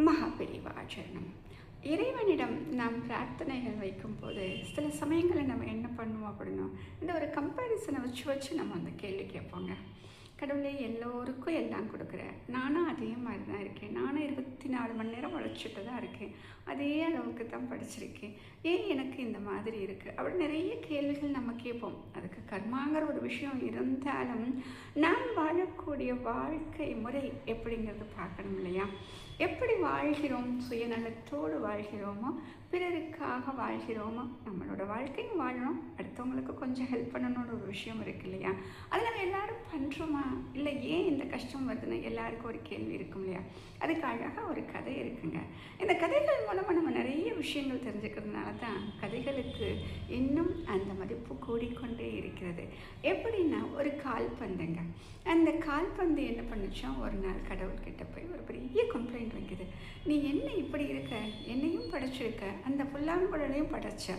மகாபெரிவாச்சரணம். இறைவனிடம் நாம் பிரார்த்தனைகள் வைக்கும்போது சில சமயங்களில் நம்ம என்ன பண்ணுவோம் அப்படின்னா, இந்த ஒரு கம்பேரிசனை வச்சு வச்சு நம்ம அந்த கேள்வி கேட்போங்க. கடவுளே, எல்லோருக்கும் எல்லாம் கொடுக்குறேன், நானும் அதே மாதிரி தான் இருக்கேன், நானும் 24 மணி நேரம் உழைச்சிட்டு தான் இருக்கேன், அதே அளவுக்கு தான் படிச்சிருக்கேன், ஏன் எனக்கு இந்த மாதிரி இருக்குது அப்படி நிறைய கேள்விகள் நம்ம கேட்போம். அதுக்கு கர்மாங்கிற ஒரு விஷயம் இருந்தாலும் நாம் வாழக்கூடிய வாழ்க்கை முறை எப்படிங்கிறது பார்க்கணும் இல்லையா? எப்படி வாழ்கிறோம்? சுயநலத்தோடு வாழ்கிறோமோ, பிறருக்காக வாழ்கிறோமோ, நம்மளோட வாழ்க்கையும் வாழணும், அடுத்தவங்களுக்கு கொஞ்சம் ஹெல்ப் பண்ணணும்னு ஒரு விஷயம் இருக்குது இல்லையா? அதை நம்ம எல்லாரும் பண்ணுறோமா? இல்லை ஏன் இந்த கஷ்டம் வருதுன்னு எல்லாருக்கும் ஒரு கேள்வி இருக்கும் இல்லையா? அதுக்கு அழகாக ஒரு கதை இருக்குங்க. இந்த கதைகள் மூலமாக நம்ம நிறைய விஷயங்கள் தெரிஞ்சுக்கிறதுனால தான் கதைகளுக்கு இன்னும் அந்த மதிப்பு கூடிக்கொண்டே இருக்கிறது. எப்படின்னா, ஒரு கால்பந்துங்க. அந்த கால்பந்து என்ன பண்ணுச்சா, ஒரு நாள் கடவுள்கிட்ட போய் ஒரு பெரிய கம்ப்ளைண்ட் வைக்குது. நீ என்ன இப்படி இருக்க? என்னையும் படைச்சிருக்க, அந்த புல்லாங்குழலையும் படைச்ச,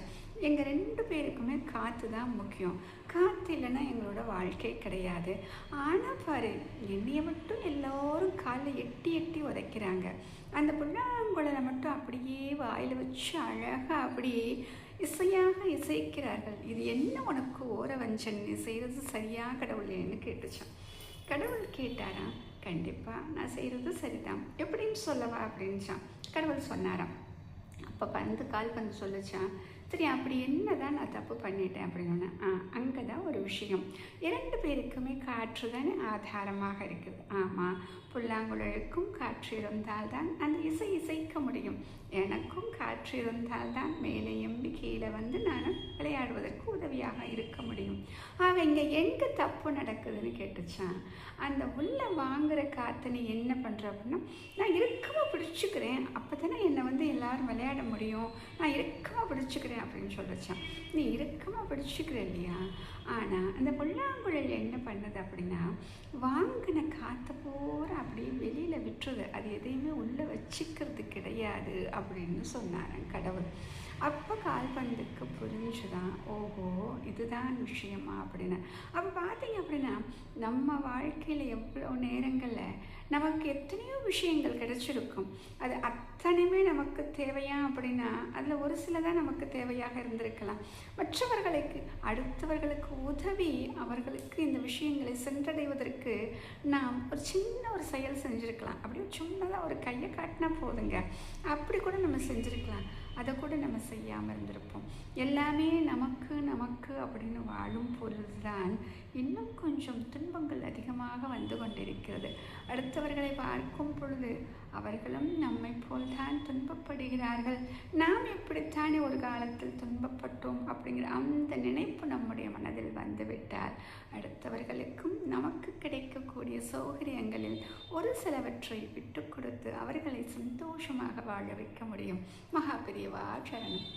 எங்கள் 2 பேருக்குமே காற்று தான் முக்கியம், காற்று இல்லைன்னா எங்களோட வாழ்க்கை கிடையாது. ஆனால் பாரு, என்னையை மட்டும் எல்லோரும் காலில் எட்டி எட்டி உதைக்கிறாங்க, அந்த புல்லாங்குழலை மட்டும் அப்படியே வாயில் வச்சு அழகாக அப்படியே இசையாக இசைக்கிறார்கள், இது என்ன உனக்கு ஓர வஞ்சன்? நீ செய்கிறது சரியா கடவுளேன்னு கேட்டுச்சான். கடவுள் கேட்டாரா, கண்டிப்பாக நான் செய்கிறது சரிதான், எப்படின்னு சொல்லவா அப்படின்ச்சான். கடவுள் சொன்னாராம். அப்போ கால்பந்து சொல்லிச்சான், சரி அப்படி என்ன தான் நான் தப்பு பண்ணிட்டேன் அப்படின்னு. அங்கே தான் ஒரு விஷயம், 2 பேருக்குமே காற்று தானே ஆதாரமாக இருக்குது. ஆமாம், புல்லாங்குழலுக்கும் காற்று இருந்தால்தான் அந்த இசை இசைக்க முடியும், எனக்கும் காற்று இருந்தால்தான் மேலே எம்பி கீழே வந்து நான் விளையாடுவதற்கு உதவியாக இருக்க முடியும். ஆக இங்கே எங்கே தப்பு நடக்குதுன்னு கேட்டுச்சான். அந்த உள்ள வாங்குகிற காற்றை நீ என்ன பண்ணுற அப்படின்னா, நான் இறுக்கமாக பிடிச்சிக்கிறேன், அப்போ தானே என்னை வந்து எல்லாரும் விளையாட முடியும், நான் இறுக்கமாக பிடிச்சிக்கிறேன் அப்படின்னு சொல்லிச்சான். நீ இறுக்கமாக பிடிச்சிக்கிற இல்லையா? ஆனால் அந்த புல்லாங்குழல் என்ன பண்ணுது அப்படின்னா, வாங்கின காற்றை பூரா அப்படியே வெளியில் விட்டுருது, அது எதையுமே உள்ளே வச்சுக்கிறது கிடையாது அப்படின்னு சொன்னார் கடவுள். அப்போ கால்பந்துக்கு புரிஞ்சுதான், ஓஹோ இதுதான் விஷயமா அப்படின்னு. அப்போ பார்த்தீங்க அப்படின்னா, நம்ம வாழ்க்கையில் எவ்வளோ நேரங்களில் நமக்கு எத்தனையோ விஷயங்கள் கிடைச்சிருக்கும், அது அத்தனையுமே நமக்கு தேவையா அப்படின்னா அதில் ஒரு சில தான் நமக்கு தேவையாக இருந்திருக்கலாம். மற்றவர்களுக்கு, அடுத்தவர்களுக்கு உதவி, அவர்களுக்கு இந்த விஷயங்களை சென்றடைவதற்கு நாம் ஒரு சின்ன ஒரு செயல் செஞ்சுருக்கலாம். அப்படியே சின்னதாக ஒரு கையை காட்டினா போதுங்க, அப்படி கூட நம்ம செஞ்சுருக்கலாம். அதை கூட நம்ம செய்யாமல் இருந்திருப்போம். எல்லாமே நமக்கு நமக்கு அப்படின்னு வாழும் பொழுதுதான் இன்னும் கொஞ்சம் துன்பங்கள் அதிகமாக வந்து கொண்டிருக்கிறது. அடுத்தவர்களை பார்க்கும் பொழுது அவர்களும் நம்மை போல்தான் துன்பப்படுகிறார்கள், நாம் எப்படித்தானே ஒரு காலத்தில் துன்பப்பட்டோம் அப்படிங்கிற அந்த நினைப்பு நம்முடைய மனதில் வந்துவிட்டால் அடுத்தவர்களுக்கும் நமக்கு கிடைக்கக்கூடிய சௌகரியங்களில் ஒரு சிலவற்றை விட்டு கொடுத்து அவர்களை சந்தோஷமாக வாழ வைக்க முடியும். மகாபெரிவா சரணம்.